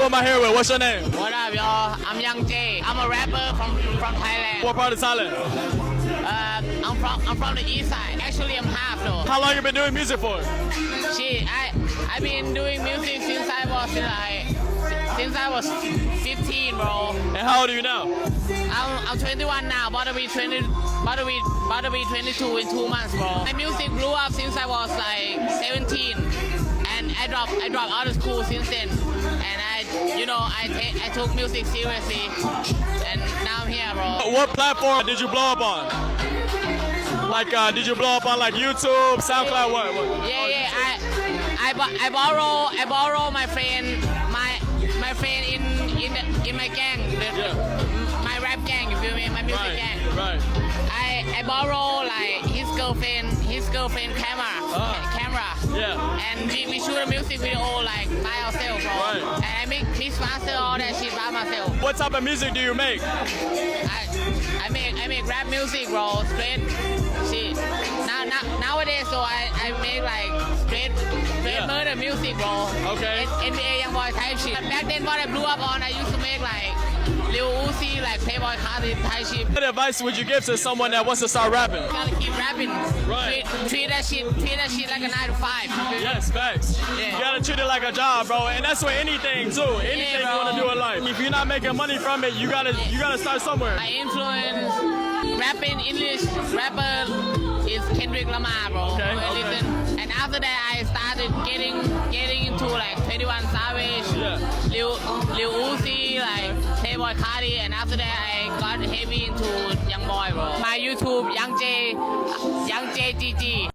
am I here with? What's your name? What up, y'all? I'm Young Jay. I'm a rapper from Thailand. What part of Thailand? I'm from the east side. Actually, I'm half though. How long you been doing music for? Shit, I've been doing music since I was 15, bro. And how old are you now? I'm 21 now. About to be 22 in 2 months, bro. My music blew up since I was like 17, and I dropped out of school since then. And I took music seriously, and now I'm here, bro. What platform did you blow up on? Like, did you blow up on like YouTube, SoundCloud, what? Yeah. I borrow my friend in my gang, my rap gang, you feel me? My music gang. Right. I borrow like his girlfriend camera. Yeah. And we shoot a music video like by ourselves, bro. Right. And I mix master all that shit by myself. What type of music do you make? I make rap music, bro. Straight shit. Nowadays, so I make like straight murder music, bro. Okay. NBA Youngboy type shit. Back then, what I blew up on, I used to make like Lil Uzi, like Playboy Cardi type shit. What advice would you give to someone that wants to start rapping? Gotta keep rapping. Right. Treat that shit like a 9 to 5. Yes, facts. Yeah. You gotta treat it like a job, bro. And that's with anything too. Anything you wanna do in life. If you're not making money from it, you gotta start somewhere. My influence, rapping English rapper is Kendrick Lamar, bro. Okay. Listen. And after that, I started getting into like 21 Savage, Lil Uzi, like Playboy Cardi, and after that, I got heavy into Youngboy, bro. My YouTube, Young J GG.